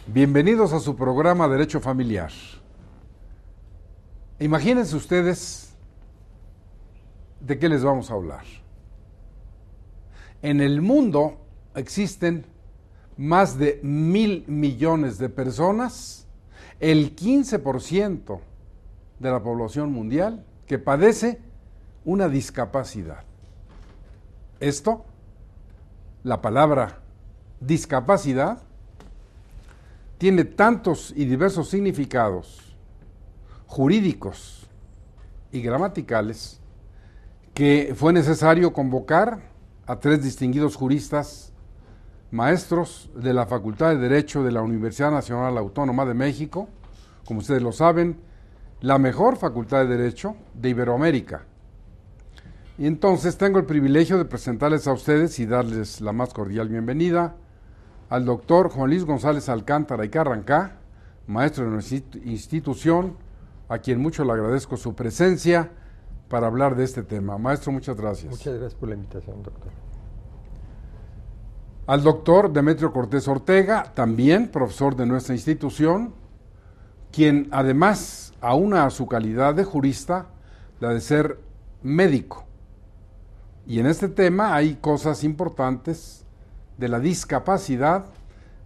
Bienvenidos a su programa Derecho Familiar. Imagínense ustedes de qué les vamos a hablar. En el mundo existen más de 1,000 millones de personas, el 15% de la población mundial que padece una discapacidad. Esto, la palabra discapacidad, tiene tantos y diversos significados jurídicos y gramaticales que fue necesario convocar a 3 distinguidos juristas, maestros de la Facultad de Derecho de la Universidad Nacional Autónoma de México, como ustedes lo saben, la mejor facultad de Derecho de Iberoamérica. Y entonces tengo el privilegio de presentarles a ustedes y darles la más cordial bienvenida al doctor Juan Luis González Alcántara y Carrancá, maestro de nuestra institución, a quien mucho le agradezco su presencia para hablar de este tema. Maestro, muchas gracias. Muchas gracias por la invitación, doctor. Al doctor Demetrio Cortés Ortega, también profesor de nuestra institución, quien además, aúna a su calidad de jurista, la de ser médico. Y en este tema hay cosas importantes de la discapacidad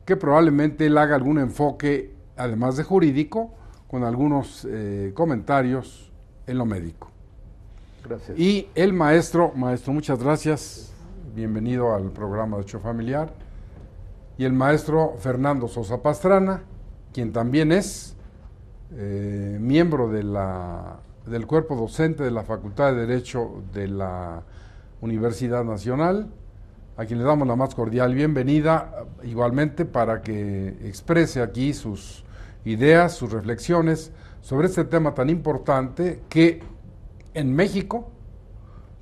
que probablemente él haga algún enfoque, además de jurídico, con algunos comentarios en lo médico. Gracias. Y el maestro, muchas gracias, bienvenido al programa de Derecho Familiar, y el maestro Fernando Sosa Pastrana, quien también es miembro del cuerpo docente de la Facultad de Derecho de la Universidad Nacional, a quien le damos la más cordial bienvenida, igualmente para que exprese aquí sus ideas, sus reflexiones sobre este tema tan importante que en México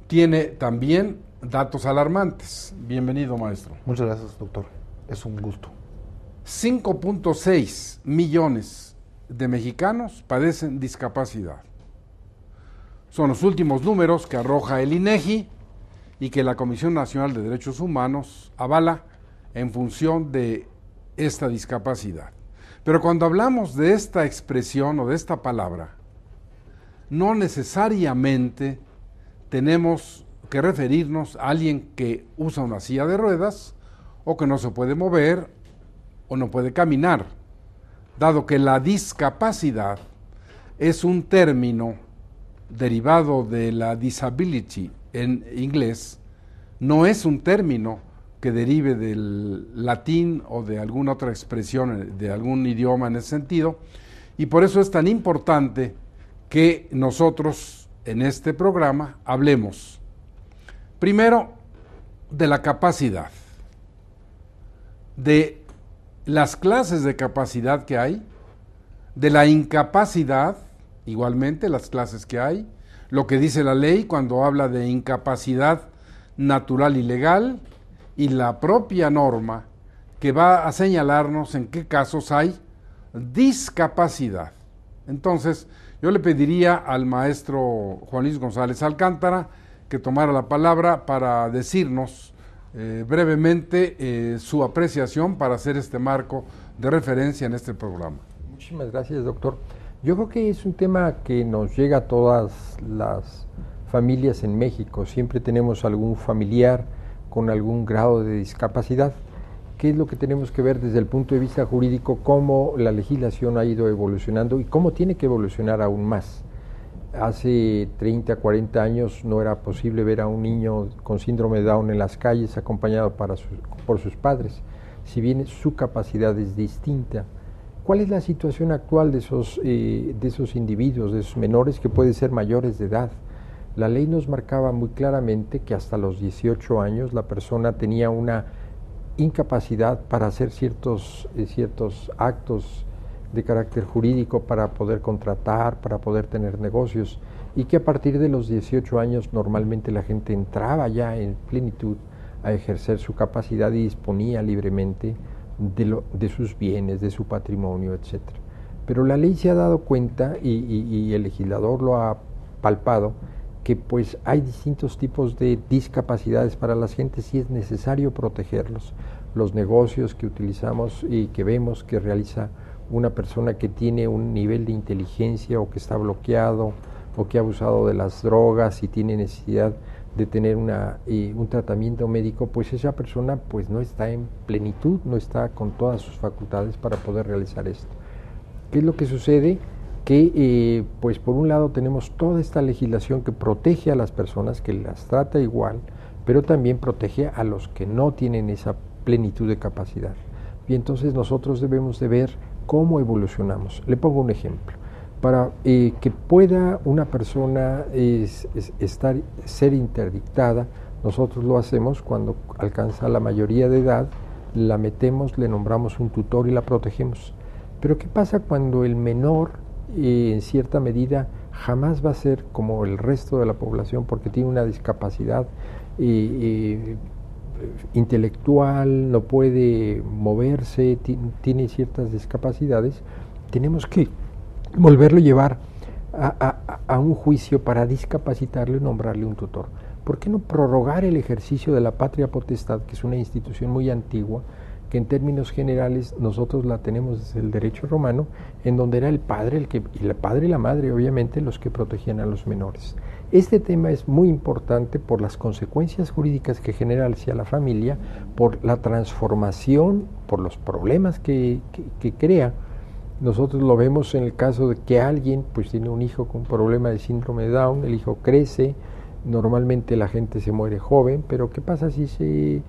tiene también datos alarmantes. Bienvenido, maestro. Muchas gracias, doctor. Es un gusto. 5.6 millones de mexicanos padecen discapacidad. Son los últimos números que arroja el INEGI y que la Comisión Nacional de Derechos Humanos avala en función de esta discapacidad. Pero cuando hablamos de esta expresión o de esta palabra, no necesariamente tenemos que referirnos a alguien que usa una silla de ruedas o que no se puede mover o no puede caminar, dado que la discapacidad es un término derivado de la disability en inglés, no es un término que derive del latín o de alguna otra expresión de algún idioma en ese sentido, y por eso es tan importante que nosotros en este programa hablemos primero de la capacidad, de las clases de capacidad que hay, de la incapacidad, igualmente las clases que hay, lo que dice la ley cuando habla de incapacidad natural y legal, y la propia norma que va a señalarnos en qué casos hay discapacidad. Entonces, yo le pediría al maestro Juan Luis González Alcántara que tomara la palabra para decirnos brevemente su apreciación para hacer este marco de referencia en este programa. Muchísimas gracias, doctor. Yo creo que es un tema que nos llega a todas las familias en México. Siempre tenemos algún familiar con algún grado de discapacidad. ¿Qué es lo que tenemos que ver desde el punto de vista jurídico? Cómo la legislación ha ido evolucionando y cómo tiene que evolucionar aún más. Hace 30, 40 años no era posible ver a un niño con síndrome de Down en las calles acompañado por sus padres, si bien su capacidad es distinta. ¿Cuál es la situación actual de esos individuos, de esos menores que pueden ser mayores de edad? La ley nos marcaba muy claramente que hasta los 18 años la persona tenía una incapacidad para hacer ciertos actos de carácter jurídico, para poder contratar, para poder tener negocios, y que a partir de los 18 años normalmente la gente entraba ya en plenitud a ejercer su capacidad y disponía libremente de sus bienes, de su patrimonio, etc. Pero la ley se ha dado cuenta y el legislador lo ha palpado, que pues hay distintos tipos de discapacidades para las gentes y es necesario protegerlos. Los negocios que utilizamos y que vemos que realiza una persona que tiene un nivel de inteligencia o que está bloqueado o que ha abusado de las drogas y tiene necesidad de tener un tratamiento médico, pues esa persona pues no está en plenitud, no está con todas sus facultades para poder realizar esto. ¿Qué es lo que sucede? Que pues por un lado tenemos toda esta legislación que protege a las personas, que las trata igual, pero también protege a los que no tienen esa plenitud de capacidad. Y entonces nosotros debemos de ver cómo evolucionamos. Le pongo un ejemplo. Para que pueda una persona ser interdictada, nosotros lo hacemos cuando alcanza la mayoría de edad, la metemos, le nombramos un tutor y la protegemos. Pero ¿qué pasa cuando el menor, en cierta medida, jamás va a ser como el resto de la población porque tiene una discapacidad intelectual, no puede moverse, tiene ciertas discapacidades? Tenemos que volverlo a llevar a un juicio para discapacitarlo y nombrarle un tutor. ¿Por qué no prorrogar el ejercicio de la patria potestad, que es una institución muy antigua, que en términos generales nosotros la tenemos desde el derecho romano, en donde era el padre y la madre, obviamente, los que protegían a los menores? Este tema es muy importante por las consecuencias jurídicas que genera hacia la familia, por la transformación, por los problemas que crea. Nosotros lo vemos en el caso de que alguien pues tiene un hijo con problema de síndrome de Down, el hijo crece, normalmente la gente se muere joven, pero ¿qué pasa si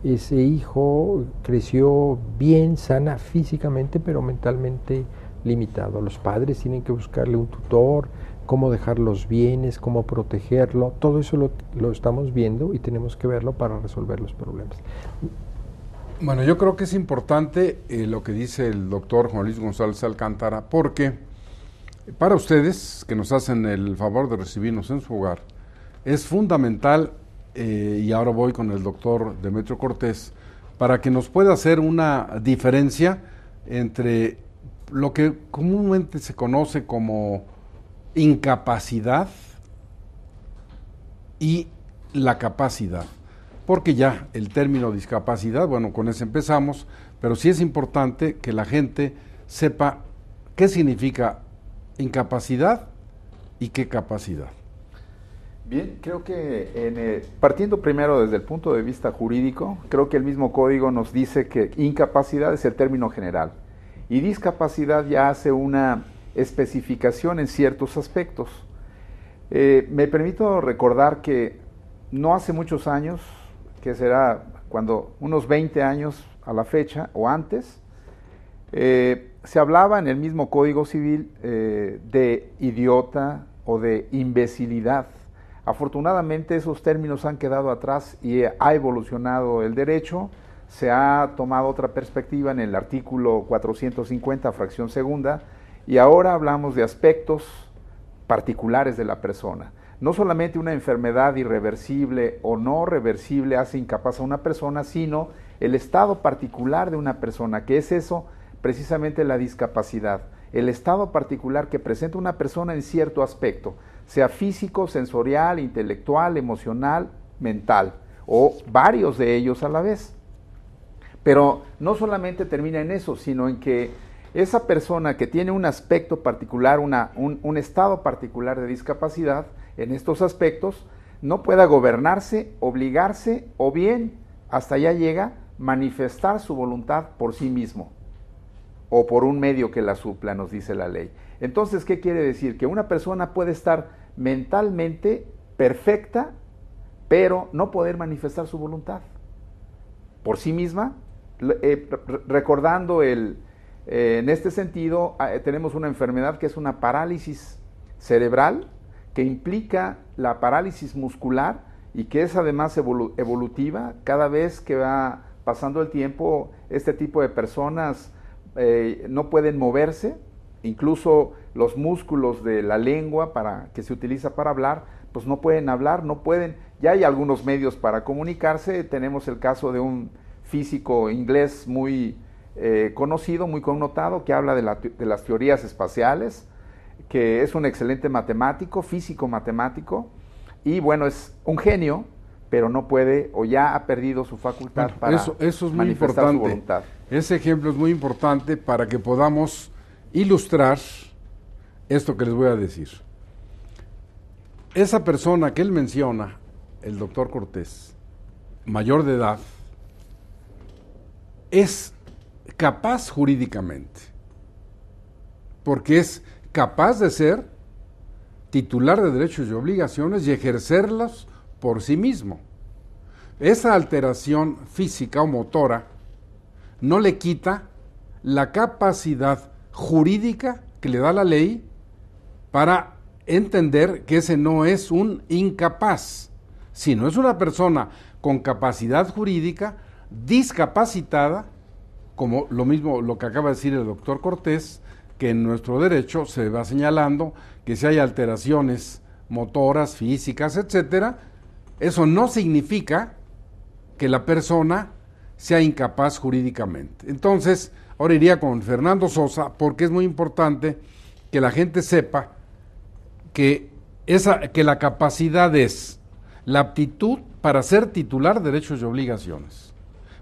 ese hijo creció bien, sana físicamente, pero mentalmente limitado? Los padres tienen que buscarle un tutor, cómo dejar los bienes, cómo protegerlo, todo eso lo estamos viendo y tenemos que verlo para resolver los problemas. Bueno, yo creo que es importante lo que dice el doctor Juan Luis González Alcántara, porque para ustedes, que nos hacen el favor de recibirnos en su hogar, es fundamental, y ahora voy con el doctor Demetrio Cortés, para que nos pueda hacer una diferencia entre lo que comúnmente se conoce como incapacidad y la capacidad. Porque ya el término discapacidad, bueno, con eso empezamos, pero sí es importante que la gente sepa qué significa incapacidad y qué capacidad. Bien, creo que partiendo primero desde el punto de vista jurídico, creo que el mismo código nos dice que incapacidad es el término general y discapacidad ya hace una especificación en ciertos aspectos. Me permito recordar que no hace muchos años, que será cuando unos 20 años a la fecha o antes, se hablaba en el mismo Código Civil de idiota o de imbecilidad. Afortunadamente esos términos han quedado atrás y ha evolucionado el derecho, se ha tomado otra perspectiva en el artículo 450, fracción segunda, y ahora hablamos de aspectos particulares de la persona. No solamente una enfermedad irreversible o no reversible hace incapaz a una persona, sino el estado particular de una persona, que es eso, precisamente la discapacidad. El estado particular que presenta una persona en cierto aspecto, sea físico, sensorial, intelectual, emocional, mental, o varios de ellos a la vez. Pero no solamente termina en eso, sino en que esa persona que tiene un aspecto particular, un estado particular de discapacidad, en estos aspectos, no pueda gobernarse, obligarse o bien, hasta allá llega, manifestar su voluntad por sí mismo o por un medio que la supla, nos dice la ley. Entonces, ¿qué quiere decir? Que una persona puede estar mentalmente perfecta, pero no poder manifestar su voluntad por sí misma. Recordando en este sentido, tenemos una enfermedad que es una parálisis cerebral, que implica la parálisis muscular y que es además evolutiva. Cada vez que va pasando el tiempo, este tipo de personas no pueden moverse, incluso los músculos de la lengua que se utiliza para hablar, pues no pueden hablar, no pueden. Ya hay algunos medios para comunicarse. Tenemos el caso de un físico inglés muy conocido, muy connotado, que habla de las teorías espaciales, que es un excelente matemático, físico matemático, y bueno, es un genio, pero no puede o ya ha perdido su facultad para eso es muy manifestar su importante. voluntad. Ese ejemplo es muy importante para que podamos ilustrar esto que les voy a decir. Esa persona que él menciona, el doctor Cortés, mayor de edad, es capaz jurídicamente, porque es capaz de ser titular de derechos y obligaciones y ejercerlos por sí mismo. Esa alteración física o motora no le quita la capacidad jurídica que le da la ley para entender que ese no es un incapaz, sino es una persona con capacidad jurídica discapacitada, como lo que acaba de decir el doctor Cortés, que en nuestro derecho se va señalando que si hay alteraciones motoras, físicas, etcétera, eso no significa que la persona sea incapaz jurídicamente. Entonces, ahora iría con Fernando Sosa, porque es muy importante que la gente sepa que la capacidad es la aptitud para ser titular de derechos y obligaciones.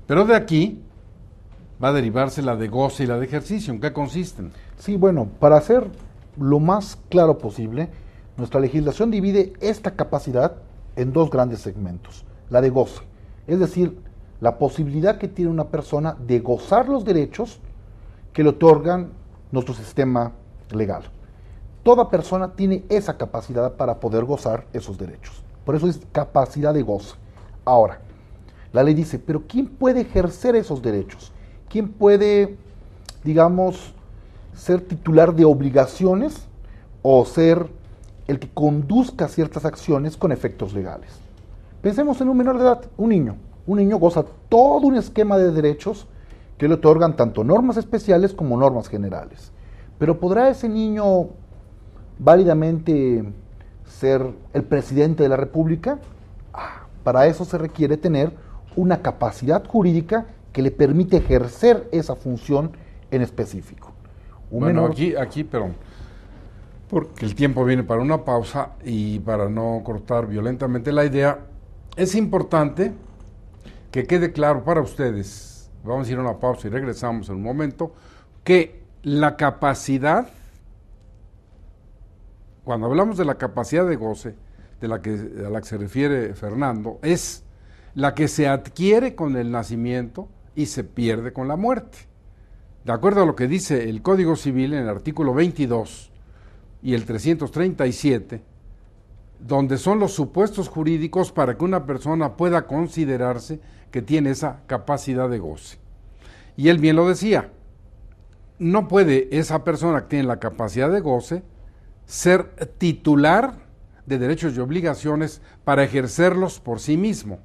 Pero de aquí va a derivarse la de goce y la de ejercicio. ¿En qué consisten? Sí, bueno, para hacer lo más claro posible, nuestra legislación divide esta capacidad en dos grandes segmentos. La de goce, es decir, la posibilidad que tiene una persona de gozar los derechos que le otorgan nuestro sistema legal. Toda persona tiene esa capacidad para poder gozar esos derechos. Por eso es capacidad de goce. Ahora, la ley dice, pero ¿quién puede ejercer esos derechos? ¿Quién puede, digamos, ser titular de obligaciones o ser el que conduzca ciertas acciones con efectos legales? Pensemos en un menor de edad, un niño. Un niño goza todo un esquema de derechos que le otorgan tanto normas especiales como normas generales. Pero ¿podrá ese niño válidamente ser el presidente de la República? Para eso se requiere tener una capacidad jurídica que le permite ejercer esa función en específico. Aquí, perdón, porque el tiempo viene para una pausa y para no cortar violentamente la idea, es importante que quede claro para ustedes, vamos a ir a una pausa y regresamos en un momento, que la capacidad, cuando hablamos de la capacidad de goce, a la que se refiere Fernando, es la que se adquiere con el nacimiento y se pierde con la muerte. De acuerdo a lo que dice el Código Civil en el artículo 22 y el 337, donde son los supuestos jurídicos para que una persona pueda considerarse que tiene esa capacidad de goce. Y él bien lo decía, no puede esa persona que tiene la capacidad de goce ser titular de derechos y obligaciones para ejercerlos por sí mismo.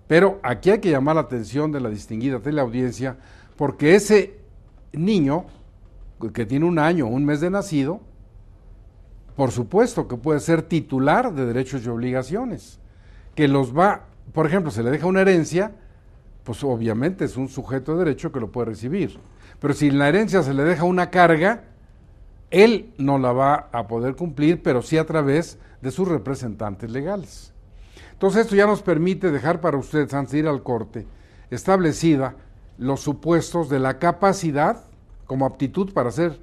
Pero aquí hay que llamar la atención de la distinguida teleaudiencia, porque ese niño que tiene 1 año, 1 mes de nacido, por supuesto que puede ser titular de derechos y obligaciones, que los va, por ejemplo, se le deja una herencia, pues obviamente es un sujeto de derecho que lo puede recibir. Pero si en la herencia se le deja una carga, él no la va a poder cumplir, pero sí a través de sus representantes legales. Entonces esto ya nos permite dejar para ustedes, antes de ir al corte, establecida los supuestos de la capacidad como aptitud para ser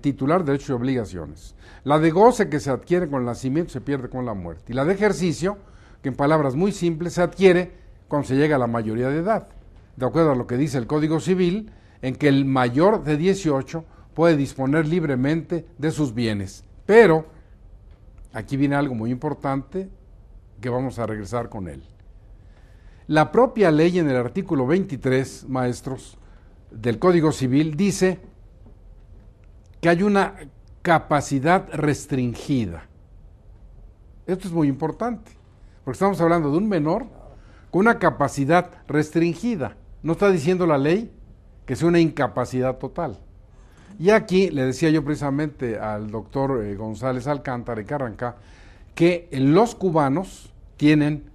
titular de derechos y obligaciones. La de goce, que se adquiere con el nacimiento, se pierde con la muerte. Y la de ejercicio, que en palabras muy simples se adquiere cuando se llega a la mayoría de edad, de acuerdo a lo que dice el Código Civil, en que el mayor de 18 puede disponer libremente de sus bienes. Pero aquí viene algo muy importante que vamos a regresar con él. La propia ley en el artículo 23, maestros, del Código Civil dice que hay una capacidad restringida. Esto es muy importante, porque estamos hablando de un menor con una capacidad restringida. No está diciendo la ley que sea una incapacidad total. Y aquí le decía yo precisamente al doctor González Alcántara y Carrancá que los cubanos tienen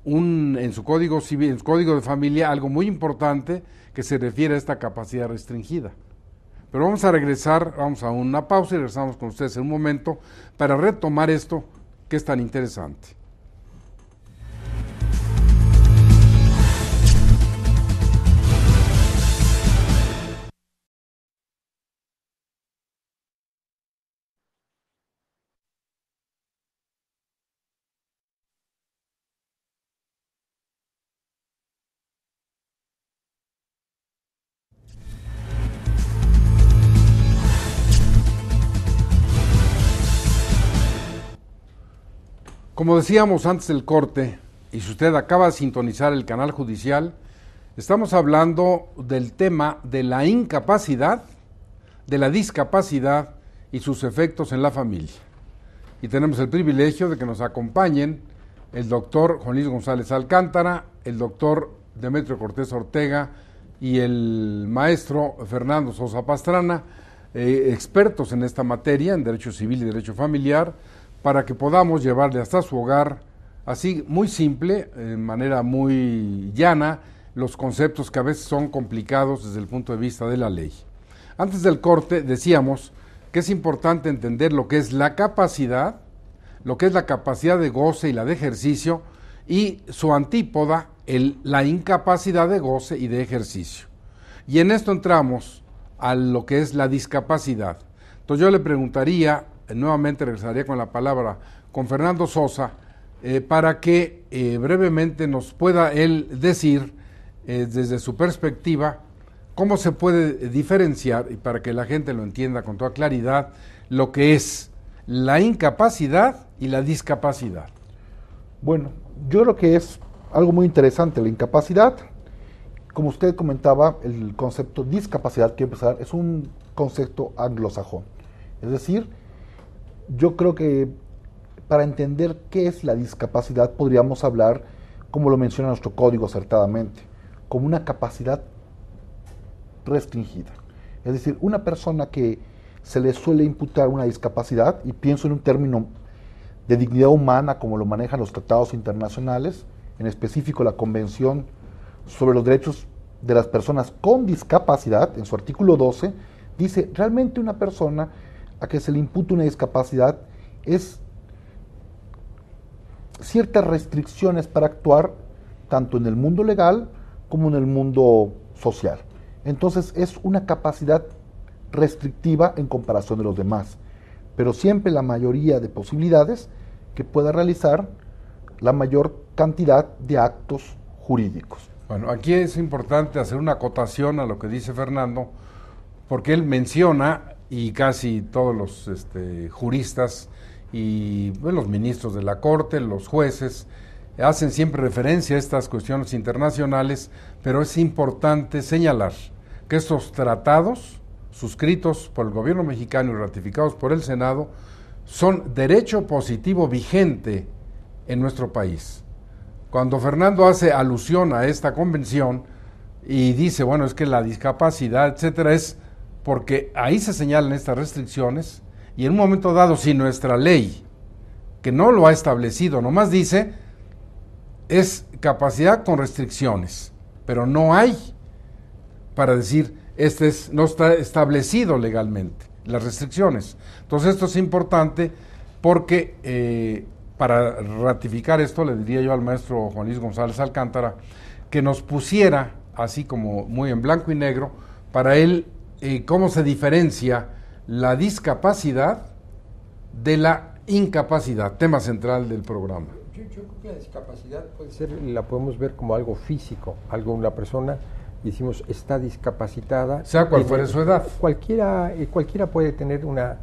en su Código Civil, en su Código de Familia, algo muy importante que se refiere a esta capacidad restringida. Pero vamos a regresar, vamos a una pausa y regresamos con ustedes en un momento para retomar esto que es tan interesante. Como decíamos antes del corte, y si usted acaba de sintonizar el canal judicial, estamos hablando del tema de la incapacidad, de la discapacidad y sus efectos en la familia. Y tenemos el privilegio de que nos acompañen el doctor Juan Luis González Alcántara, el doctor Demetrio Cortés Ortega y el maestro Fernando Sosa Pastrana, expertos en esta materia, en Derecho Civil y Derecho Familiar, para que podamos llevarle hasta su hogar, así muy simple, de manera muy llana, los conceptos que a veces son complicados desde el punto de vista de la ley. Antes del corte decíamos que es importante entender lo que es la capacidad, lo que es la capacidad de goce y la de ejercicio, y su antípoda, la incapacidad de goce y de ejercicio. Y en esto entramos a lo que es la discapacidad. Entonces yo le preguntaría, nuevamente regresaría con la palabra con Fernando Sosa, para que brevemente nos pueda él decir, desde su perspectiva, cómo se puede diferenciar, y para que la gente lo entienda con toda claridad, lo que es la incapacidad y la discapacidad. Bueno, yo creo que es algo muy interesante la incapacidad. Como usted comentaba, el concepto discapacidad, quiero empezar, es un concepto anglosajón. Es decir, yo creo que para entender qué es la discapacidad podríamos hablar, como lo menciona nuestro código acertadamente, como una capacidad restringida. Es decir, una persona que se le suele imputar una discapacidad, y pienso en un término de dignidad humana como lo manejan los tratados internacionales, en específico la Convención sobre los Derechos de las Personas con Discapacidad, en su artículo 12, dice, realmente una persona a que se le imputa una discapacidad es ciertas restricciones para actuar tanto en el mundo legal como en el mundo social. Entonces es una capacidad restrictiva en comparación de los demás, pero siempre la mayoría de posibilidades que pueda realizar la mayor cantidad de actos jurídicos. Bueno, aquí es importante hacer una acotación a lo que dice Fernando, porque él menciona, y casi todos los juristas y los ministros de la Corte, los jueces, hacen siempre referencia a estas cuestiones internacionales, pero es importante señalar que estos tratados, suscritos por el gobierno mexicano y ratificados por el Senado, son derecho positivo vigente en nuestro país. Cuando Fernando hace alusión a esta convención y dice, bueno, es que la discapacidad, etcétera, es porque ahí se señalan estas restricciones, y en un momento dado, si nuestra ley, que no lo ha establecido, nomás dice, es capacidad con restricciones, pero no hay para decir, no está establecido legalmente, las restricciones. Entonces esto es importante porque para ratificar esto le diría yo al maestro Juan Luis González Alcántara que nos pusiera, así como muy en blanco y negro, para él cómo se diferencia la discapacidad de la incapacidad, tema central del programa. Yo creo que la discapacidad puede ser, la podemos ver como algo físico, algo una persona, decimos, está discapacitada. Sea cual fuere su edad. Cualquiera puede tener una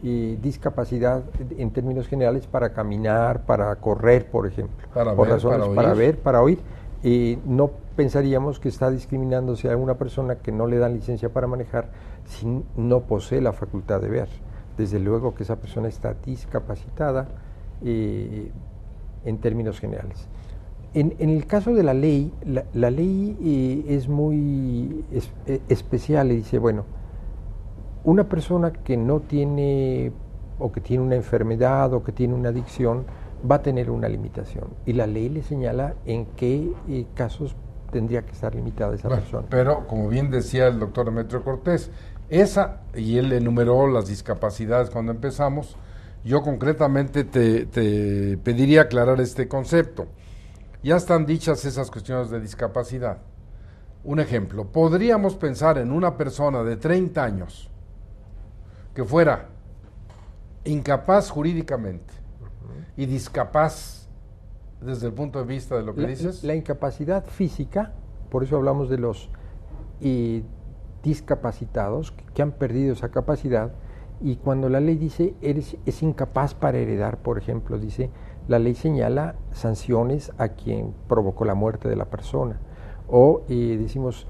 discapacidad en términos generales para caminar, para correr, por ejemplo. Para ver, para oír. No pensaríamos que está discriminándose a una persona que no le dan licencia para manejar si no posee la facultad de ver. Desde luego que esa persona está discapacitada en términos generales. En el caso de la ley, la ley es muy especial y dice, bueno, una persona que no tiene, o que tiene una enfermedad, o que tiene una adicción, va a tener una limitación. Y la ley le señala en qué casos tendría que estar limitada esa persona. Pero, como bien decía el doctor Demetrio Cortés, y él enumeró las discapacidades cuando empezamos, yo concretamente te pediría aclarar este concepto. Ya están dichas esas cuestiones de discapacidad. Un ejemplo, podríamos pensar en una persona de 30 años que fuera incapaz jurídicamente y discapaz desde el punto de vista de lo que dices. La incapacidad física, por eso hablamos de los discapacitados que han perdido esa capacidad, y cuando la ley dice es incapaz para heredar, por ejemplo, dice la ley señala sanciones a quien provocó la muerte de la persona. O decimos,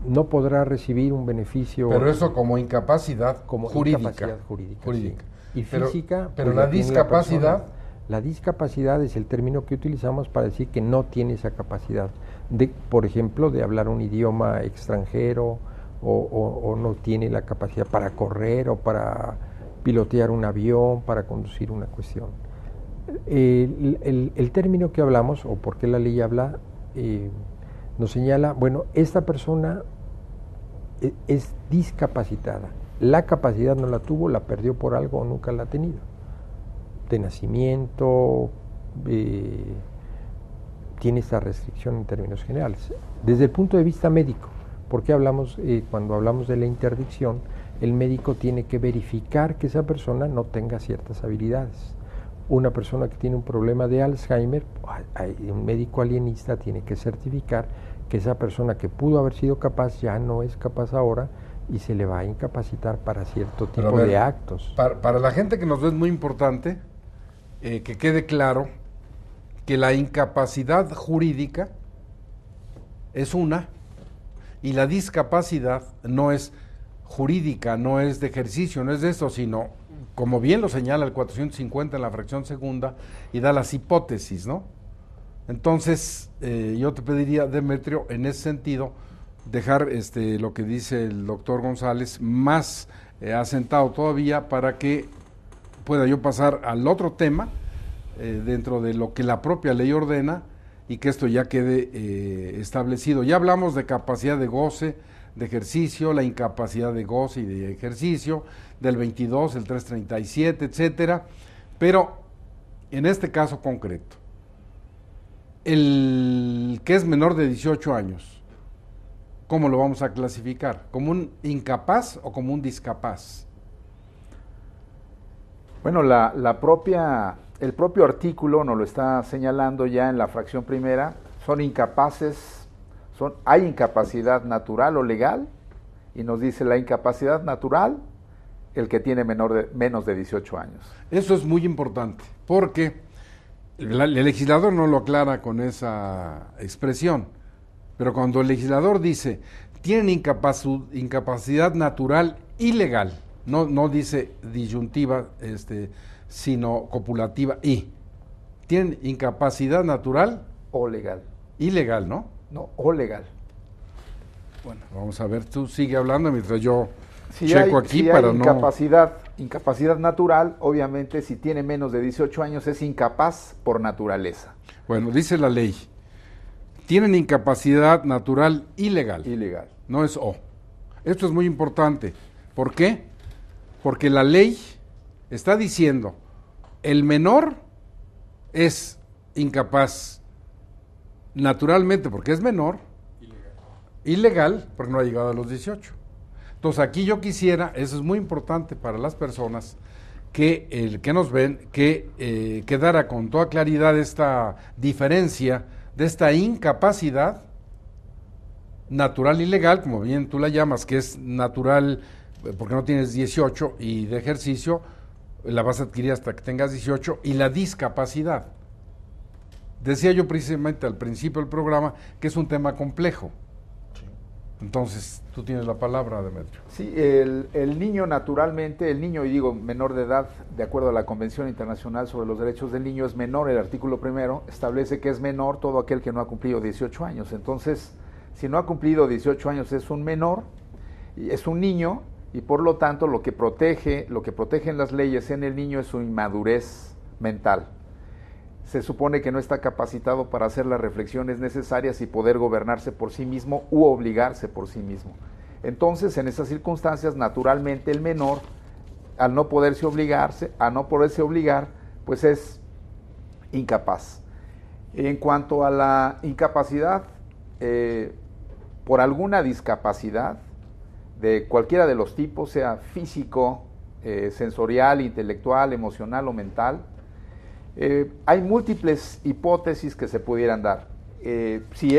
no podrá recibir un beneficio. Pero eso como incapacidad como jurídica. Incapacidad jurídica. Sí. Y Pero, física. Pero la discapacidad. La discapacidad es el término que utilizamos para decir que no tiene esa capacidad de, por ejemplo, de hablar un idioma extranjero o no tiene la capacidad para correr o para pilotear un avión, para conducir una cuestión. El término que hablamos, o por qué la ley habla, nos señala, bueno, esta persona es discapacitada. La capacidad no la tuvo, la perdió por algo o nunca la ha tenido. De nacimiento, tiene esta restricción en términos generales. Desde el punto de vista médico, porque hablamos, cuando hablamos de la interdicción, el médico tiene que verificar que esa persona no tenga ciertas habilidades. Una persona que tiene un problema de Alzheimer, un médico alienista tiene que certificar que esa persona que pudo haber sido capaz ya no es capaz ahora y se le va a incapacitar para cierto tipo de actos. Para la gente que nos ve es muy importante que quede claro que la incapacidad jurídica es una y la discapacidad no es jurídica, no es de ejercicio, no es de eso, sino, como bien lo señala el 450 en la fracción segunda, y da las hipótesis, ¿no? Entonces, yo te pediría, Demetrio, en ese sentido, dejar lo que dice el doctor González más asentado todavía para que pueda yo pasar al otro tema dentro de lo que la propia ley ordena y que esto ya quede establecido. Ya hablamos de capacidad de goce, de ejercicio, la incapacidad de goce y de ejercicio, del 22, el 337, etcétera, pero en este caso concreto, el que es menor de 18 años, ¿cómo lo vamos a clasificar? ¿Como un incapaz o como un discapaz? Bueno, el propio artículo nos lo está señalando ya en la fracción primera. Son incapaces, hay incapacidad natural o legal, y nos dice la incapacidad natural, el que tiene menos de 18 años. Eso es muy importante, porque el legislador no lo aclara con esa expresión, pero cuando el legislador dice, tienen incapacidad natural y legal, no dice disyuntiva, sino copulativa y, tienen incapacidad natural o legal. Y legal, ¿no? No, o legal. Bueno, vamos a ver, tú sigue hablando mientras yo si checo aquí para incapacidad natural, obviamente si tiene menos de 18 años es incapaz por naturaleza. Bueno, dice la ley, tienen incapacidad natural y legal. Ilegal. No es o. Esto es muy importante. ¿Por qué? Porque la ley está diciendo, el menor es incapaz naturalmente porque es menor, ilegal porque no ha llegado a los 18. Entonces aquí yo quisiera, eso es muy importante para las personas que nos ven, que quedara con toda claridad esta diferencia de esta incapacidad natural y legal, como bien tú la llamas, que es natural porque no tienes 18 y de ejercicio la vas a adquirir hasta que tengas 18, y la discapacidad. Decía yo precisamente al principio del programa que es un tema complejo. Sí. Entonces, tú tienes la palabra, Demetrio. Sí, el niño naturalmente, el niño, y digo menor de edad, de acuerdo a la Convención Internacional sobre los Derechos del Niño, es menor, el artículo primero establece que es menor todo aquel que no ha cumplido 18 años. Entonces, si no ha cumplido 18 años es un menor, es un niño, y por lo tanto lo que protegen las leyes en el niño es su inmadurez mental. Se supone que no está capacitado para hacer las reflexiones necesarias y poder gobernarse por sí mismo u obligarse por sí mismo. Entonces, en esas circunstancias, naturalmente el menor, al no poderse obligar, pues es incapaz. En cuanto a la incapacidad, por alguna discapacidad, de cualquiera de los tipos, sea físico, sensorial, intelectual, emocional o mental, hay múltiples hipótesis que se pudieran dar. Si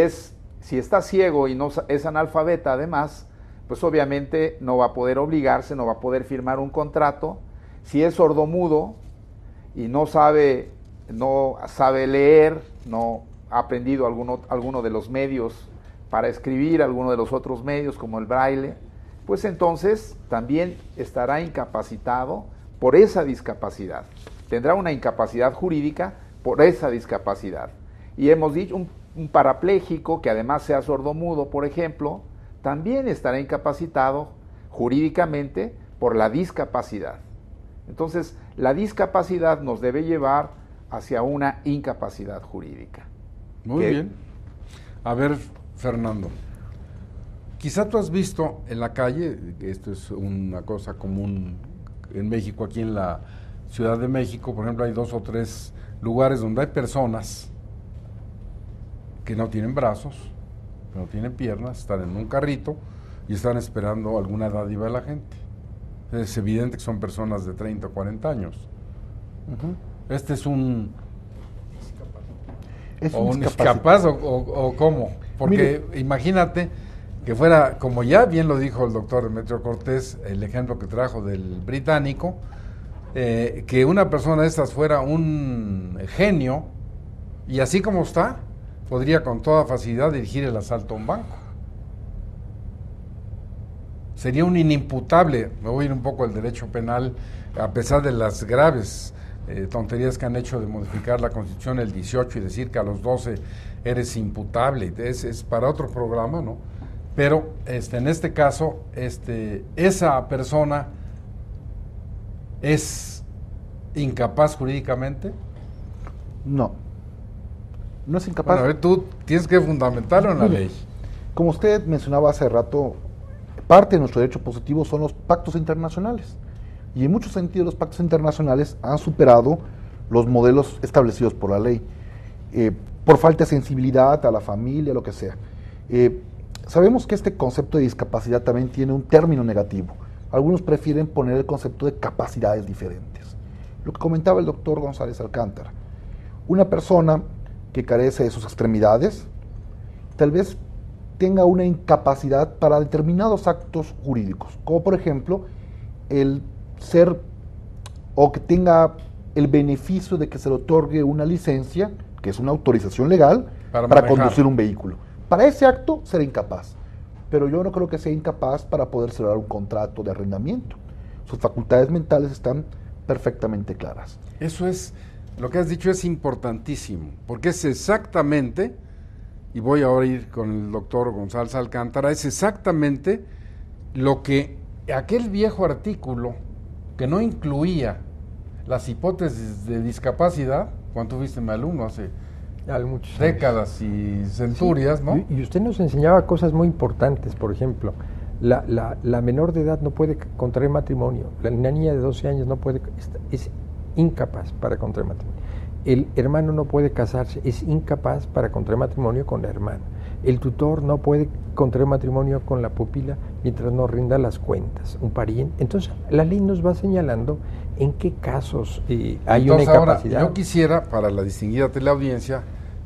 está ciego y no es analfabeta además, pues obviamente no va a poder obligarse, no va a poder firmar un contrato. Si es sordomudo y no sabe leer, no ha aprendido alguno de los medios para escribir, alguno de los otros medios como el braille, pues entonces también estará incapacitado por esa discapacidad. Tendrá una incapacidad jurídica por esa discapacidad. Y hemos dicho, un parapléjico que además sea sordomudo, por ejemplo, también estará incapacitado jurídicamente por la discapacidad. Entonces, la discapacidad nos debe llevar hacia una incapacidad jurídica. Muy bien. A ver, Fernando, quizá tú has visto en la calle, esto es una cosa común en México, aquí en la Ciudad de México, por ejemplo, hay 2 o 3 lugares donde hay personas que no tienen brazos, que no tienen piernas, están en un carrito y están esperando alguna dádiva de la gente. Es evidente que son personas de 30 o 40 años. Este es un... Es o un incapaz o cómo, porque mire, imagínate que fuera, como ya bien lo dijo el doctor Demetrio Cortés, el ejemplo que trajo del británico, que una persona de estas fuera un genio y así como está, podría con toda facilidad dirigir el asalto a un banco. Sería un inimputable, me voy a ir un poco al derecho penal, a pesar de las graves tonterías que han hecho de modificar la Constitución el 18 y decir que a los 12 eres imputable, es para otro programa, ¿no? Pero en este caso, esa persona es incapaz jurídicamente. No es incapaz. Bueno, a ver, tú tienes que fundamentarlo en la ley. Como usted mencionaba hace rato, parte de nuestro derecho positivo son los pactos internacionales. Y en muchos sentidos los pactos internacionales han superado los modelos establecidos por la ley, por falta de sensibilidad a la familia, lo que sea. Sabemos que este concepto de discapacidad también tiene un término negativo. Algunos prefieren poner el concepto de capacidades diferentes. Lo que comentaba el doctor González Alcántara, una persona que carece de sus extremidades, tal vez tenga una incapacidad para determinados actos jurídicos, como por ejemplo el ser o que tenga el beneficio de que se le otorgue una licencia, que es una autorización legal, para conducir un vehículo. Para ese acto será incapaz, pero yo no creo que sea incapaz para poder cerrar un contrato de arrendamiento. Sus facultades mentales están perfectamente claras. Eso es, lo que has dicho es importantísimo, porque es exactamente, y voy ahora a ir con el doctor González Alcántara, es exactamente lo que aquel viejo artículo que no incluía las hipótesis de discapacidad, cuando tuviste mi alumno hace muchas décadas y centurias, sí, ¿no? Y usted nos enseñaba cosas muy importantes, por ejemplo, la menor de edad no puede contraer matrimonio, la niña de 12 años no puede, es incapaz para contraer matrimonio. El hermano no puede casarse, es incapaz para contraer matrimonio con la hermana. El tutor no puede contraer matrimonio con la pupila mientras no rinda las cuentas, un pariente. Entonces, la ley nos va señalando en qué casos hay una incapacidad. Ahora, yo quisiera, para la distinguida teleaudiencia,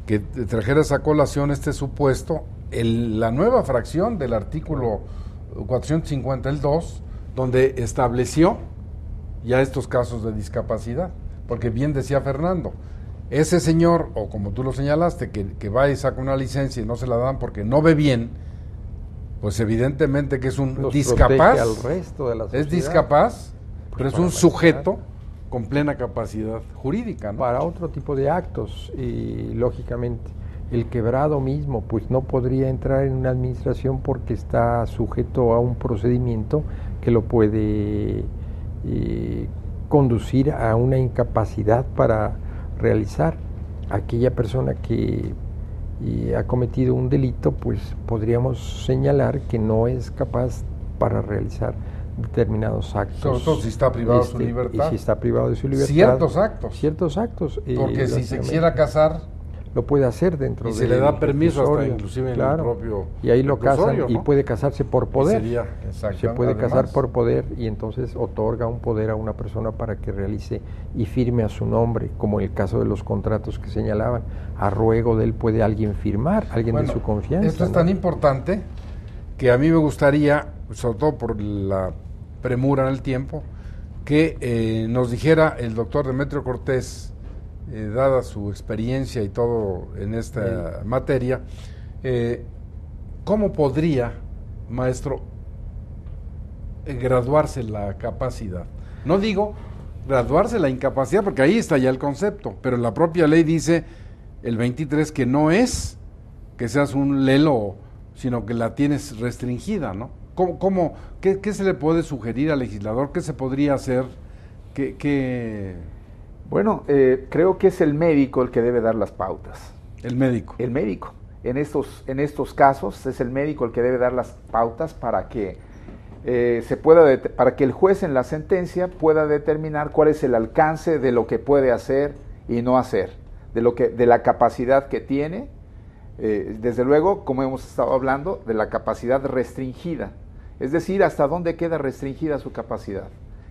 que trajeras a colación este supuesto, la nueva fracción del artículo 452, donde estableció ya estos casos de discapacidad. Porque bien decía Fernando, ese señor, o como tú lo señalaste, que va y saca una licencia y no se la dan porque no ve bien, pues evidentemente que es un discapaz, al resto de la sociedad. Es discapaz, pero es un sujeto con plena capacidad jurídica, ¿no? Para otro tipo de actos, y lógicamente el quebrado mismo pues no podría entrar en una administración porque está sujeto a un procedimiento que lo puede conducir a una incapacidad para realizar. Aquella persona que ha cometido un delito, pues podríamos señalar que no es capaz para realizar determinados actos. Sobre todo si está privado de su libertad. Y si está privado de su libertad. Ciertos actos. Porque si se quisiera casar, lo puede hacer dentro de. Y se le da permiso hasta inclusive en el propio. Y ahí lo casan, ¿no? Y puede casarse por poder. Se puede casar por poder y entonces otorga un poder a una persona para que realice y firme a su nombre, como en el caso de los contratos que señalaban. A ruego de él puede alguien firmar, alguien de su confianza. Esto es tan importante que a mí me gustaría, sobre todo por la premura en el tiempo, que nos dijera el doctor Demetrio Cortés, dada su experiencia y todo en esta materia, ¿cómo podría, maestro, graduarse la capacidad? No digo graduarse la incapacidad, porque ahí está ya el concepto, pero la propia ley dice, el 23, que no es que seas un lelo, sino que la tienes restringida, ¿no? ¿Qué se le puede sugerir al legislador? ¿Qué se podría hacer? Bueno, creo que es el médico el que debe dar las pautas. El médico. El médico. En estos casos es el médico el que debe dar las pautas para que para que el juez en la sentencia pueda determinar cuál es el alcance de lo que puede hacer y no hacer, de la capacidad que tiene, desde luego, como hemos estado hablando, de la capacidad restringida, es decir, hasta dónde queda restringida su capacidad,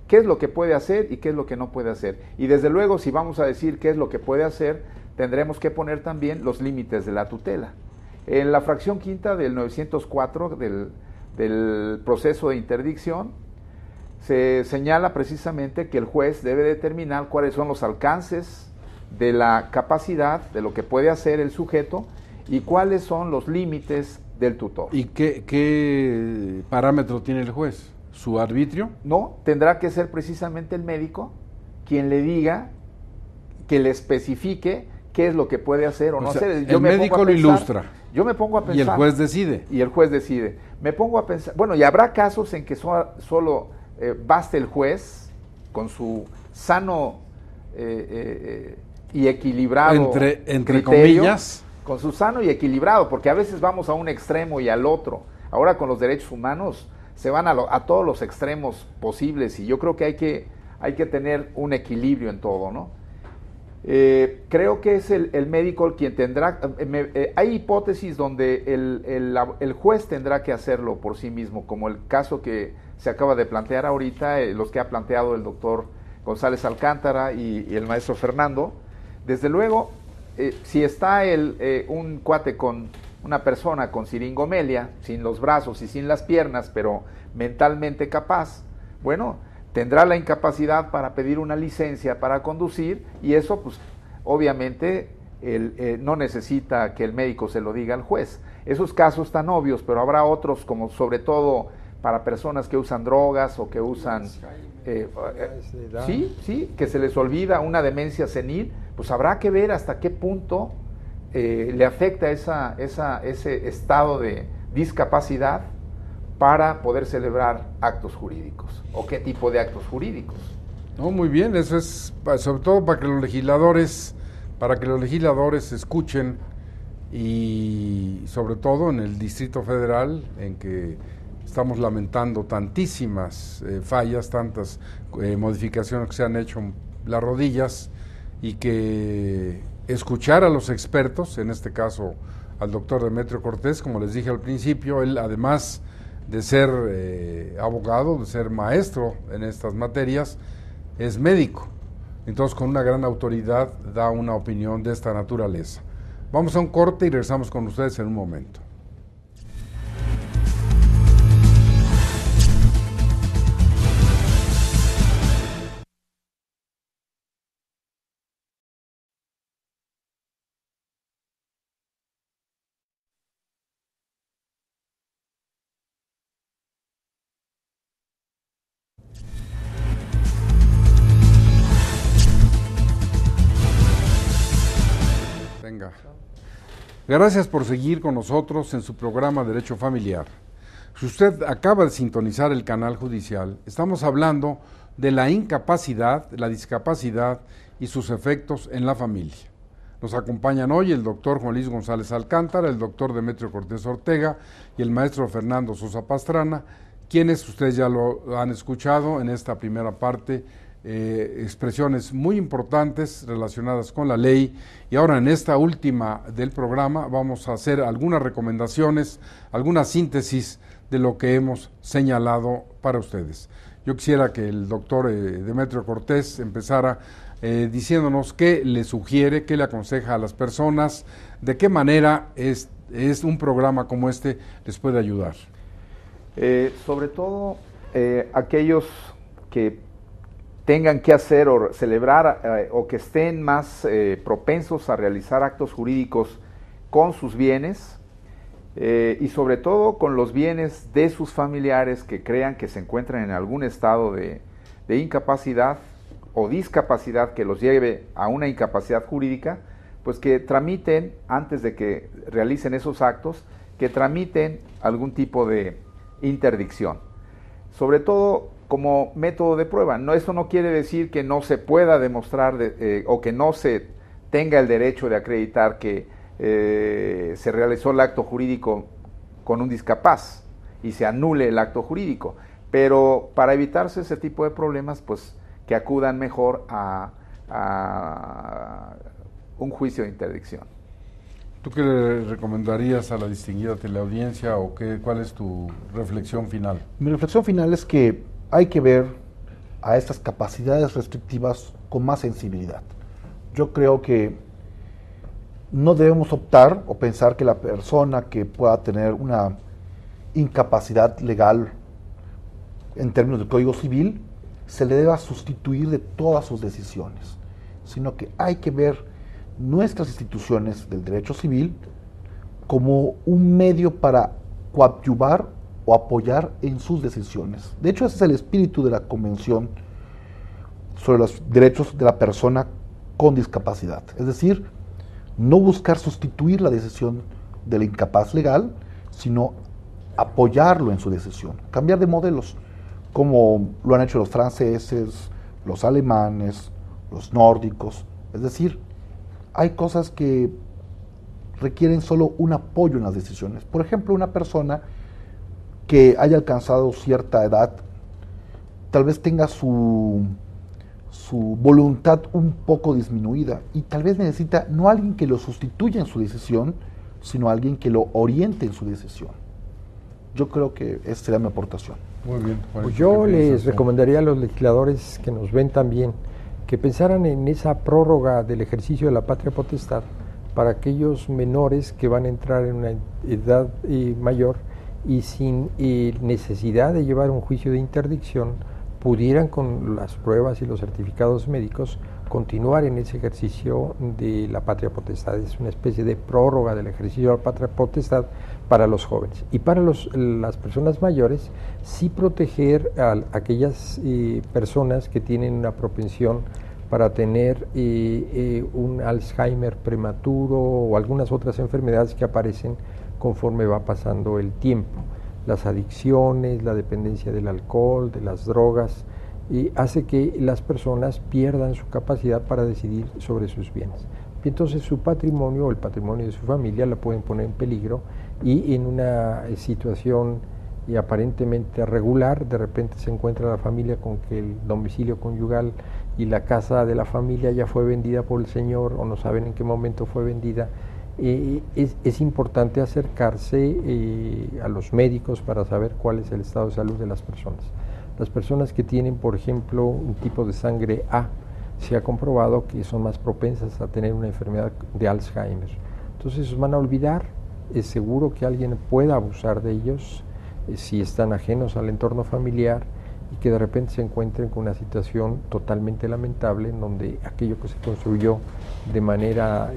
qué es lo que puede hacer y qué es lo que no puede hacer, y desde luego, si vamos a decir qué es lo que puede hacer, tendremos que poner también los límites de la tutela. En la fracción quinta del 904 del proceso de interdicción, se señala precisamente que el juez debe determinar cuáles son los alcances de la capacidad, de lo que puede hacer el sujeto, y cuáles son los límites del tutor. ¿Y qué parámetro tiene el juez? ¿Su arbitrio? No, tendrá que ser precisamente el médico quien le diga, que le especifique qué es lo que puede hacer o no hacer. El médico lo ilustra. Yo me pongo a pensar. Y el juez decide. Y el juez decide. Me pongo a pensar, bueno, y habrá casos en que solo baste el juez con su sano y equilibrado entre comillas, con su sano y equilibrado, porque a veces vamos a un extremo y al otro. Ahora con los derechos humanos se van a todos los extremos posibles, y yo creo que hay que tener un equilibrio en todo, ¿no? Creo que es el médico quien tendrá, hay hipótesis donde el juez tendrá que hacerlo por sí mismo, como el caso que se acaba de plantear ahorita, los que ha planteado el doctor González Alcántara y el maestro Fernando. Desde luego, si está un cuate con una persona con siringomelia, sin los brazos y sin las piernas, pero mentalmente capaz, bueno, tendrá la incapacidad para pedir una licencia para conducir, y eso pues obviamente no necesita que el médico se lo diga al juez. Esos casos tan obvios, pero habrá otros, como sobre todo para personas que usan drogas o que usan sí, que se les olvida, una demencia senil, pues habrá que ver hasta qué punto le afecta ese estado de discapacidad para poder celebrar actos jurídicos, o qué tipo de actos jurídicos. No, muy bien, eso es sobre todo para que los legisladores escuchen, y sobre todo en el Distrito Federal, en que estamos lamentando tantísimas fallas, tantas modificaciones que se han hecho en las rodillas, y que escuchar a los expertos, en este caso al doctor Demetrio Cortés, como les dije al principio, él además de ser abogado, de ser maestro en estas materias, es médico. Entonces, con una gran autoridad da una opinión de esta naturaleza. Vamos a un corte y regresamos con ustedes en un momento. Venga. Gracias por seguir con nosotros en su programa Derecho Familiar. Si usted acaba de sintonizar el canal judicial, estamos hablando de la incapacidad, la discapacidad y sus efectos en la familia. Nos acompañan hoy el doctor Juan Luis González Alcántara, el doctor Demetrio Cortés Ortega y el maestro Fernando Sosa Pastrana, quienes ustedes ya lo han escuchado en esta primera parte, expresiones muy importantes relacionadas con la ley, y ahora en esta última del programa vamos a hacer algunas recomendaciones, alguna síntesis de lo que hemos señalado para ustedes. Yo quisiera que el doctor Demetrio Cortés empezara diciéndonos qué le sugiere, qué le aconseja a las personas, de qué manera es un programa como este les puede ayudar. Sobre todo aquellos que tengan que hacer o celebrar o que estén más propensos a realizar actos jurídicos con sus bienes y sobre todo con los bienes de sus familiares que crean que se encuentran en algún estado de incapacidad o discapacidad que los lleve a una incapacidad jurídica, pues que tramiten, antes de que realicen esos actos, que tramiten algún tipo de interdicción. Sobre todo como método de prueba. Eso no quiere decir que no se pueda demostrar o que no se tenga el derecho de acreditar que se realizó el acto jurídico con un discapaz y se anule el acto jurídico. Pero para evitarse ese tipo de problemas, pues que acudan mejor a un juicio de interdicción. ¿Tú qué le recomendarías a la distinguida teleaudiencia o cuál es tu reflexión final? Mi reflexión final es que hay que ver a estas capacidades restrictivas con más sensibilidad. Yo creo que no debemos optar o pensar que la persona que pueda tener una incapacidad legal en términos del Código Civil se le deba sustituir de todas sus decisiones, sino que hay que ver nuestras instituciones del derecho civil como un medio para coadyuvar o apoyar en sus decisiones. De hecho, ese es el espíritu de la Convención sobre los Derechos de la Persona con Discapacidad. Es decir, no buscar sustituir la decisión del incapaz legal, sino apoyarlo en su decisión, cambiar de modelos, como lo han hecho los franceses, los alemanes, los nórdicos. Es decir, hay cosas que requieren solo un apoyo en las decisiones. Por ejemplo, una persona que haya alcanzado cierta edad, tal vez tenga su voluntad un poco disminuida y tal vez necesita no alguien que lo sustituya en su decisión, sino alguien que lo oriente en su decisión. Yo creo que esa sería mi aportación. Muy bien. Pues yo les recomendaría a los legisladores que nos ven también que pensaran en esa prórroga del ejercicio de la patria potestad para aquellos menores que van a entrar en una edad mayor y sin necesidad de llevar un juicio de interdicción pudieran con las pruebas y los certificados médicos continuar en ese ejercicio de la patria potestad. Es una especie de prórroga del ejercicio de la patria potestad para los jóvenes. Y para las personas mayores, sí proteger a aquellas personas que tienen una propensión para tener un Alzheimer prematuro o algunas otras enfermedades que aparecen conforme va pasando el tiempo. Las adicciones, la dependencia del alcohol, de las drogas, hace que las personas pierdan su capacidad para decidir sobre sus bienes. Y entonces su patrimonio o el patrimonio de su familia la pueden poner en peligro y en una situación aparentemente regular, de repente se encuentra la familia con que el domicilio conyugal y la casa de la familia ya fue vendida por el señor o no saben en qué momento fue vendida. Es importante acercarse a los médicos para saber cuál es el estado de salud de las personas. Las personas que tienen, por ejemplo, un tipo de sangre A, se ha comprobado que son más propensas a tener una enfermedad de Alzheimer. Entonces van a olvidar, es seguro que alguien pueda abusar de ellos si están ajenos al entorno familiar y que de repente se encuentren con una situación totalmente lamentable en donde aquello que se construyó de manera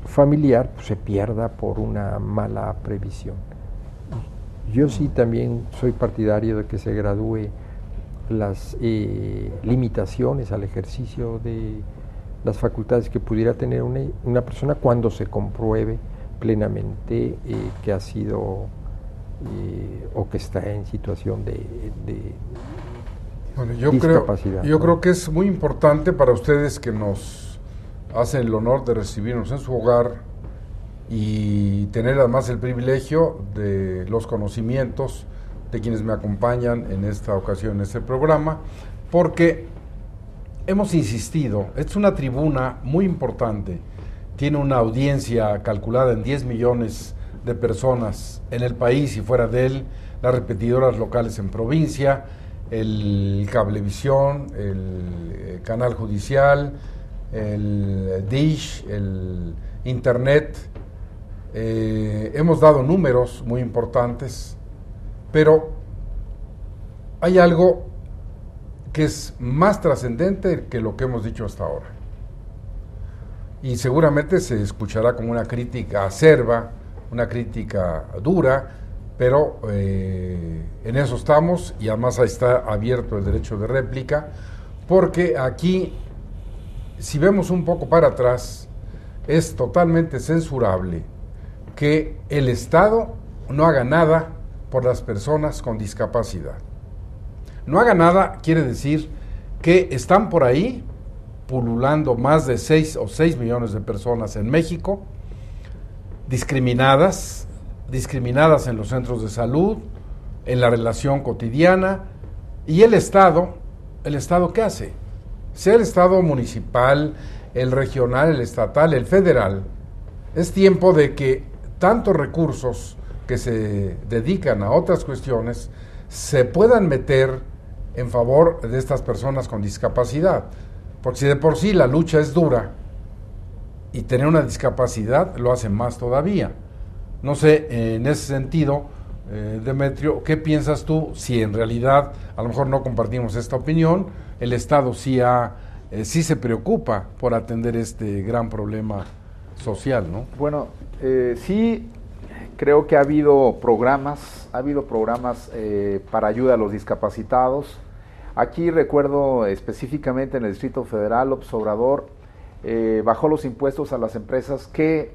familiar pues, se pierda por una mala previsión. Yo sí también soy partidario de que se gradúe las limitaciones al ejercicio de las facultades que pudiera tener una persona cuando se compruebe plenamente que ha sido o que está en situación de bueno, discapacidad. Yo creo que es muy importante para ustedes que nos hacen el honor de recibirnos en su hogar y tener además el privilegio de los conocimientos de quienes me acompañan en esta ocasión, en este programa, porque hemos insistido, es una tribuna muy importante, tiene una audiencia calculada en 10 millones de personas en el país y fuera de él, las repetidoras locales en provincia, el Cablevisión, el Canal Judicial, el Dish, el Internet. Hemos dado números muy importantes, pero hay algo que es más trascendente que lo que hemos dicho hasta ahora. Y seguramente se escuchará como una crítica acerba, una crítica dura, pero en eso estamos, y además ahí está abierto el derecho de réplica, porque aquí, si vemos un poco para atrás, es totalmente censurable que el Estado no haga nada por las personas con discapacidad. No haga nada quiere decir que están por ahí pululando más de 6 millones de personas en México, discriminadas en los centros de salud, en la relación cotidiana, y el Estado ¿qué hace? Sea el Estado municipal, el regional, el estatal, el federal, es tiempo de que tantos recursos que se dedican a otras cuestiones se puedan meter en favor de estas personas con discapacidad. Porque si de por sí la lucha es dura, y tener una discapacidad lo hace más todavía. No sé, en ese sentido, Demetrio, ¿qué piensas tú si en realidad, a lo mejor no compartimos esta opinión, el Estado sí se preocupa por atender este gran problema social, ¿no? Bueno, sí creo que ha habido programas para ayuda a los discapacitados. Aquí recuerdo específicamente en el Distrito Federal, López Obrador bajó los impuestos a las empresas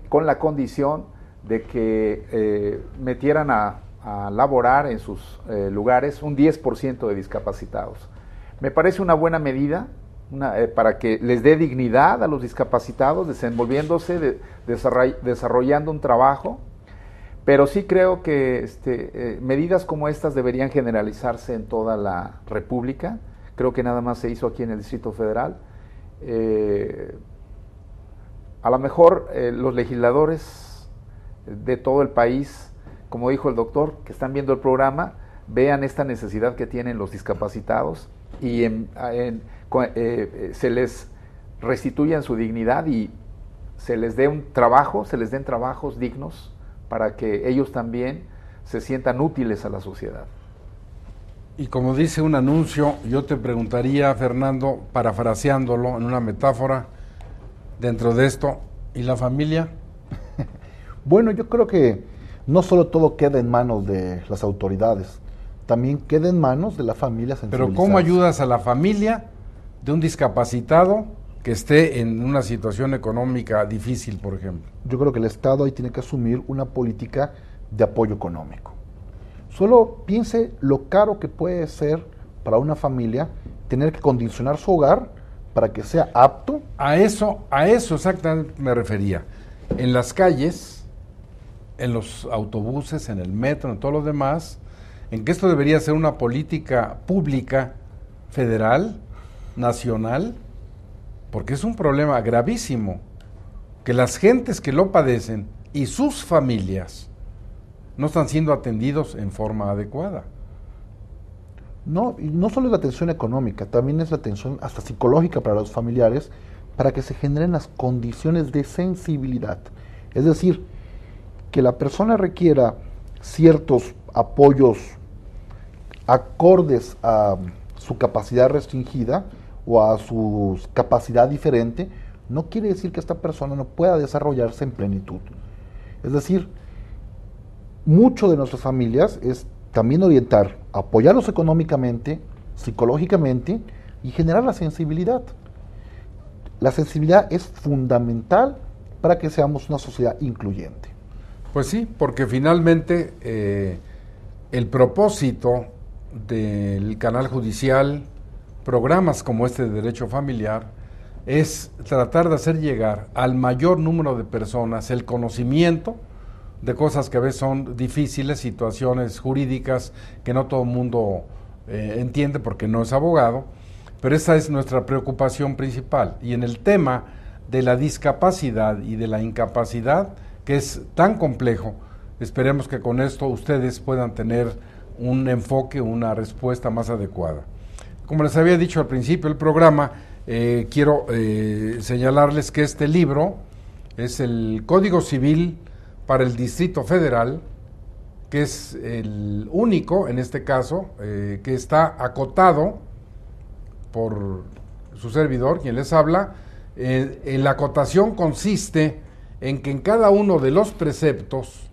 con la condición de que metieran a laborar en sus lugares un 10% de discapacitados. Me parece una buena medida para que les dé dignidad a los discapacitados, desenvolviéndose, desarrollando un trabajo, pero sí creo que medidas como estas deberían generalizarse en toda la República. Creo que nada más se hizo aquí en el Distrito Federal. A lo mejor los legisladores de todo el país, como dijo el doctor, que están viendo el programa, vean esta necesidad que tienen los discapacitados y se les restituyan su dignidad y se les dé un trabajo, se les den trabajos dignos para que ellos también se sientan útiles a la sociedad. Y como dice un anuncio, yo te preguntaría, Fernando, parafraseándolo en una metáfora, dentro de esto, ¿y la familia? Bueno, yo creo que no solo todo queda en manos de las autoridades, también queda en manos de la familia sensibilizada. Pero ¿cómo ayudas a la familia de un discapacitado que esté en una situación económica difícil, por ejemplo? Yo creo que el Estado ahí tiene que asumir una política de apoyo económico. Solo piense lo caro que puede ser para una familia tener que condicionar su hogar para que sea apto. A eso exactamente me refería. En las calles, en los autobuses, en el metro, en todo lo demás, en que esto debería ser una política pública, federal, nacional, porque es un problema gravísimo, que las gentes que lo padecen y sus familias no están siendo atendidos en forma adecuada. No, y no solo es la atención económica, también es la atención hasta psicológica para los familiares, para que se generen las condiciones de sensibilidad. Es decir, que la persona requiera ciertos apoyos acordes a su capacidad restringida o a su capacidad diferente, no quiere decir que esta persona no pueda desarrollarse en plenitud. Es decir, mucho de nuestras familias es también orientar, apoyarlos económicamente, psicológicamente y generar la sensibilidad. La sensibilidad es fundamental para que seamos una sociedad incluyente. Pues sí, porque finalmente el propósito del canal judicial, programas como este de Derecho Familiar, es tratar de hacer llegar al mayor número de personas el conocimiento de cosas que a veces son difíciles, situaciones jurídicas que no todo el mundo entiende porque no es abogado, pero esa es nuestra preocupación principal. Y en el tema de la discapacidad y de la incapacidad, que es tan complejo, esperemos que con esto ustedes puedan tener un enfoque, una respuesta más adecuada. Como les había dicho al principio del programa, quiero señalarles que este libro es el Código Civil para el Distrito Federal, que es el único, en este caso, que está acotado por su servidor, quien les habla. La acotación consiste en que en cada uno de los preceptos,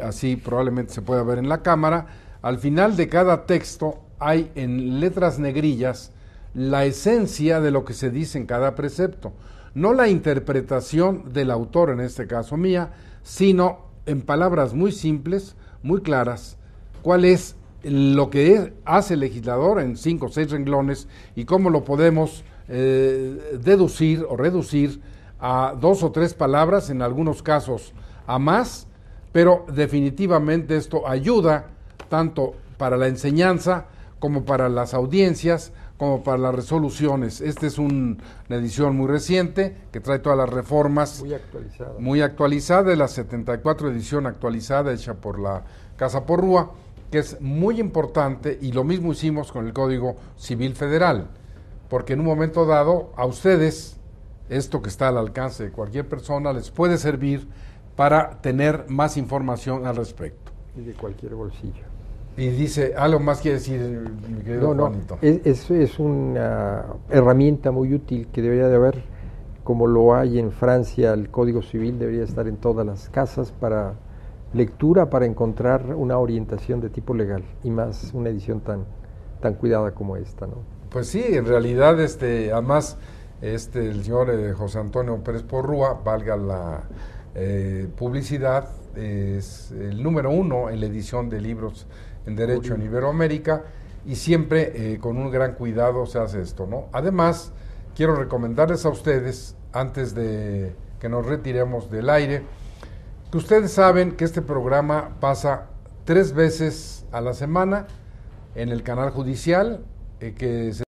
así probablemente se pueda ver en la cámara, al final de cada texto hay en letras negrillas la esencia de lo que se dice en cada precepto, no la interpretación del autor, en este caso mía, sino en palabras muy simples, muy claras, cuál es lo que hace el legislador en 5 o 6 renglones y cómo lo podemos deducir o reducir a 2 o 3 palabras, en algunos casos a más, pero definitivamente esto ayuda tanto para la enseñanza como para las audiencias, como para las resoluciones. Esta es una edición muy reciente que trae todas las reformas. Muy actualizada, es la 74 edición actualizada hecha por la Casa Porrúa, que es muy importante, y lo mismo hicimos con el Código Civil Federal, porque en un momento dado a ustedes, esto que está al alcance de cualquier persona, les puede servir para tener más información al respecto. Y de cualquier bolsillo. Y dice, algo más quiere decir, mi querido Juanito. Es una herramienta muy útil que debería de haber, como lo hay en Francia, el Código Civil debería estar en todas las casas para lectura, para encontrar una orientación de tipo legal, y más una edición tan cuidada como esta, ¿no? Pues sí, en realidad, además, el señor José Antonio Pérez Porrúa, valga la publicidad, es el número 1 en la edición de libros en Derecho en Iberoamérica, y siempre con un gran cuidado se hace esto, ¿no? Además, quiero recomendarles a ustedes, antes de que nos retiremos del aire, que ustedes saben que este programa pasa 3 veces a la semana en el canal judicial, que se